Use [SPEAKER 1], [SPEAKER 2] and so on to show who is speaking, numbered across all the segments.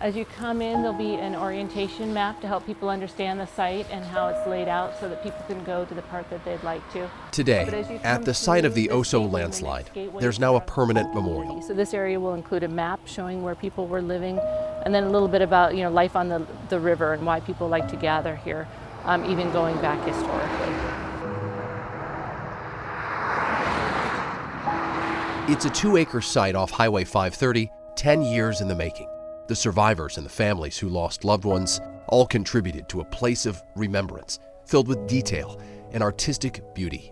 [SPEAKER 1] As you come in, there'll be an orientation map to help people understand the site and how it's laid out so that people can go to the part that they'd like to.
[SPEAKER 2] Today, at the site of the Oso landslide, there's now a permanent memorial.
[SPEAKER 1] So this area will include a map showing where people were living, and then a little bit about life on the river and why people like to gather here, even going back historically.
[SPEAKER 2] It's a 2-acre site off Highway 530, 10 years in the making. The survivors and the families who lost loved ones all contributed to a place of remembrance, filled with detail and artistic beauty.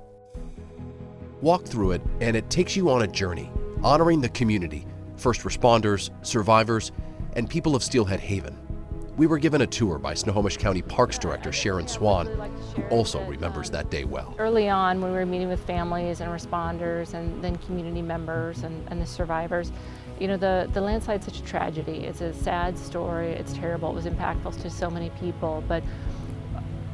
[SPEAKER 2] Walk through it, and it takes you on a journey, honoring the community, first responders, survivors, and people of Steelhead Haven. We were given a tour by Snohomish County Parks Director Sharon Swan, who also remembers that day well.
[SPEAKER 1] Early on, when we were meeting with families and responders and then community members and the survivors, the landslide's such a tragedy. It's a sad story, it's terrible, it was impactful to so many people, but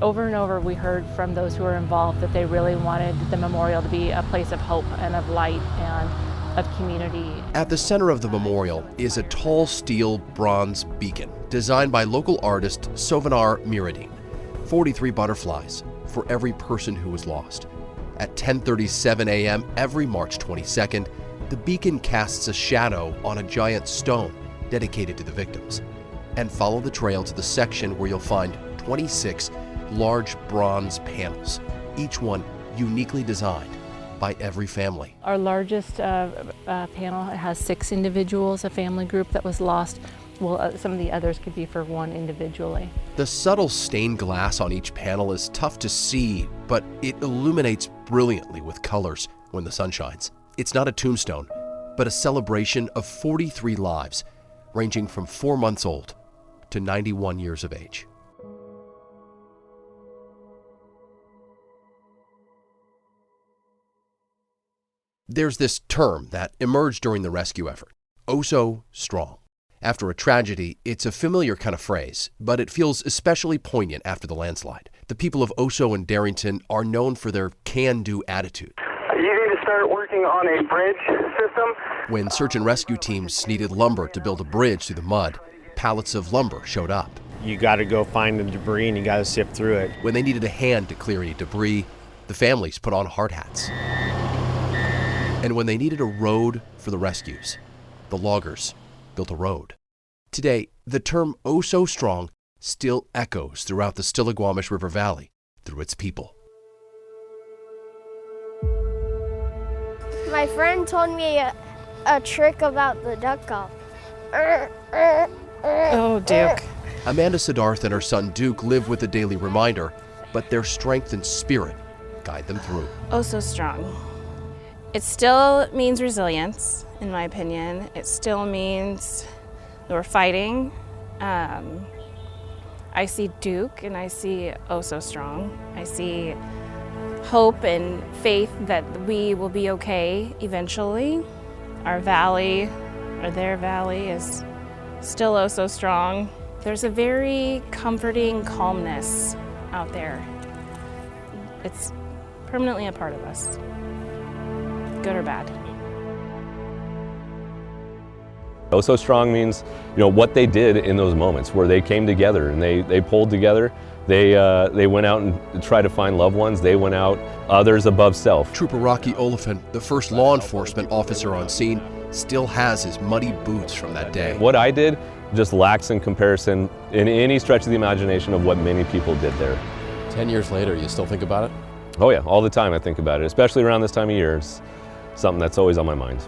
[SPEAKER 1] over and over we heard from those who were involved that they really wanted the memorial to be a place of hope and of light and of community.
[SPEAKER 2] At the center of the memorial is a tall steel bronze beacon designed by local artist Sovinar Miradine. 43 butterflies for every person who was lost. At 10:37 a.m. every March 22nd, the beacon casts a shadow on a giant stone dedicated to the victims. And follow the trail to the section where you'll find 26 large bronze panels, each one uniquely designed by every family.
[SPEAKER 1] Our largest panel has 6 individuals, a family group that was lost. Well, some of the others could be for one individually.
[SPEAKER 2] The subtle stained glass on each panel is tough to see, but it illuminates brilliantly with colors when the sun shines. It's not a tombstone, but a celebration of 43 lives, ranging from 4 months old to 91 years of age. There's this term that emerged during the rescue effort, Oso Strong. After a tragedy, it's a familiar kind of phrase, but it feels especially poignant after the landslide. The people of Oso and Darrington are known for their can-do attitude.
[SPEAKER 3] You need to start working on a bridge system.
[SPEAKER 2] When search and rescue teams needed lumber to build a bridge through the mud, pallets of lumber showed up.
[SPEAKER 4] You got to go find the debris and you got to sift through it.
[SPEAKER 2] When they needed a hand to clear any debris, the families put on hard hats. And when they needed a road for the rescues, the loggers built a road. Today, the term Oso Strong still echoes throughout the Stillaguamish River Valley through its people.
[SPEAKER 5] My friend told me a trick about the duck call.
[SPEAKER 6] Oh, Duke.
[SPEAKER 2] Amanda Siddharth and her son Duke live with the daily reminder, but their strength and spirit guide them through.
[SPEAKER 6] Oso Strong. It still means resilience, in my opinion. It still means that we're fighting. I see Duke and I see Oso Strong. I see hope and faith that we will be okay eventually. Our valley, or their valley, is still Oso Strong. There's a very comforting calmness out there. It's permanently a part of us, good or bad.
[SPEAKER 7] Oso Strong means, what they did in those moments where they came together and they pulled together. They went out and tried to find loved ones. They went out, others above self.
[SPEAKER 2] Trooper Rocky Oliphant, the first law enforcement officer on scene, still has his muddy boots from that day.
[SPEAKER 7] What I did just lacks in comparison in any stretch of the imagination of what many people did there.
[SPEAKER 8] 10 years later, you still think about it?
[SPEAKER 7] Oh yeah, all the time I think about it, especially around this time of year. It's something that's always on my mind.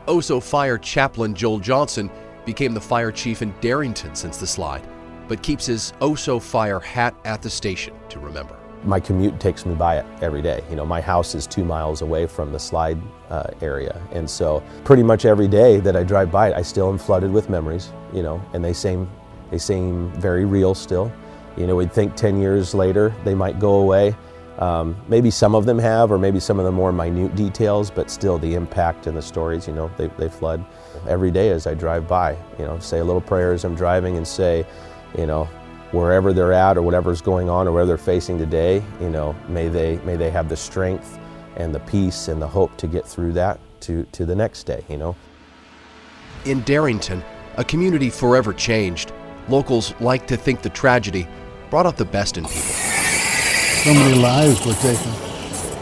[SPEAKER 2] Oso Fire Chaplain Joel Johnson became the fire chief in Darrington since the slide, but keeps his Oso Fire hat at the station to remember.
[SPEAKER 9] My commute takes me by it every day. My house is 2 miles away from the slide area, and so pretty much every day that I drive by it, I still am flooded with memories, and they seem very real still. We'd think 10 years later they might go away. Maybe some of them have, or maybe some of the more minute details, but still the impact and the stories, they flood. Every day as I drive by, say a little prayer as I'm driving and say, wherever they're at or whatever's going on or whatever they're facing today, may they have the strength and the peace and the hope to get through that to the next day,
[SPEAKER 2] In Darrington, A community forever changed. Locals like to think the tragedy brought out the best in people.
[SPEAKER 10] So many lives were taken.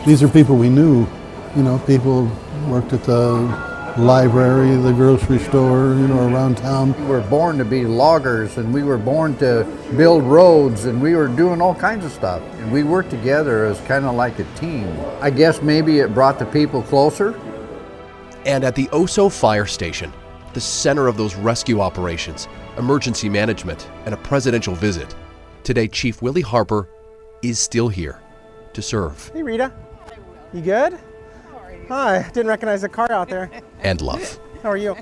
[SPEAKER 10] These are people we knew. You know, people worked at the library, the grocery store, you know, around town.
[SPEAKER 11] We were born to be loggers, and we were born to build roads, and we were doing all kinds of stuff. And we worked together as kind of like a team. I guess maybe it brought the people closer.
[SPEAKER 2] And at the Oso Fire Station, the center of those rescue operations, emergency management, and a presidential visit, today Chief Willie Harper is still here to serve.
[SPEAKER 12] Hey Rita, you good? Hi, didn't recognize the car out there.
[SPEAKER 2] And love.
[SPEAKER 12] How are you?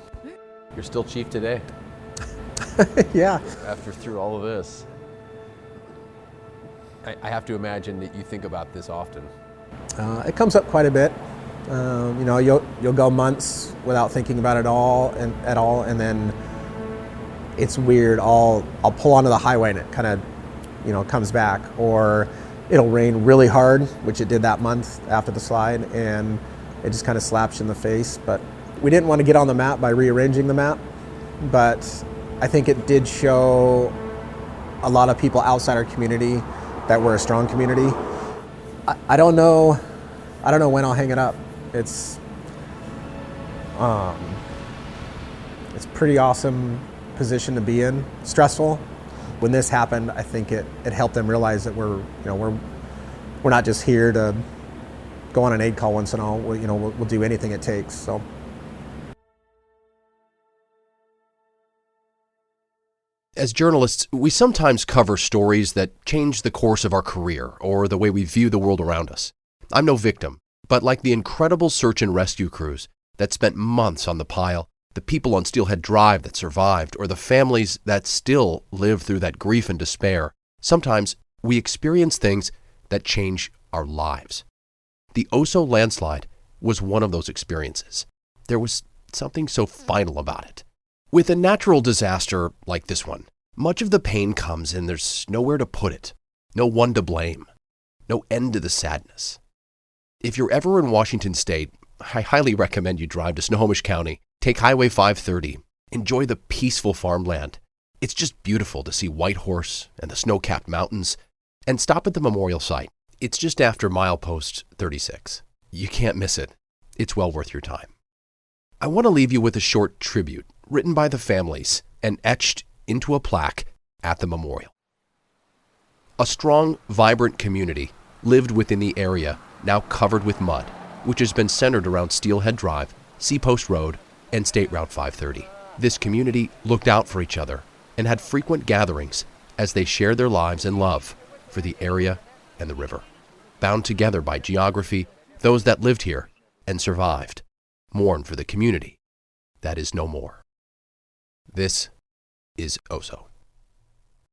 [SPEAKER 8] You're still chief today.
[SPEAKER 12] Yeah.
[SPEAKER 8] After through all of this. I have to imagine that you think about this often.
[SPEAKER 12] It comes up quite a bit. You know, you'll go months without thinking about it all, and then it's weird. I'll pull onto the highway and it kind of, you know, comes back, or it'll rain really hard, which it did that month after the slide, and it just kind of slaps you in the face. But we didn't want to get on the map by rearranging the map, but I think it did show a lot of people outside our community that we're a strong community. I don't know when I'll hang it up. It's pretty awesome position to be in. Stressful. When this happened, I think it helped them realize that we're not just here to go on an aid call once in a while. We'll do anything it takes. So.
[SPEAKER 2] As journalists, we sometimes cover stories that change the course of our career or the way we view the world around us. I'm no victim, but like the incredible search and rescue crews that spent months on the pile, the people on Steelhead Drive that survived, or the families that still live through that grief and despair, sometimes we experience things that change our lives. The oso-landslide was one of those experiences. There was something so final about it. With a natural disaster like this one, much of the pain comes and there's nowhere to put it, no one to blame, no end to the sadness. If you're ever in Washington State, I highly recommend you drive to Snohomish County, take Highway 530, enjoy the peaceful farmland. It's just beautiful to see Whitehorse and the snow-capped mountains, and stop at the memorial site. It's just after milepost 36. You can't miss it. It's well worth your time. I want to leave you with a short tribute written by the families and etched into a plaque at the memorial. A strong, vibrant community lived within the area now covered with mud, which has been centered around Steelhead Drive, Seapost Road, and State Route 530. This community looked out for each other and had frequent gatherings as they shared their lives and love for the area and the river. Bound together by geography, those that lived here and survived mourn for the community that is no more. This is Oso.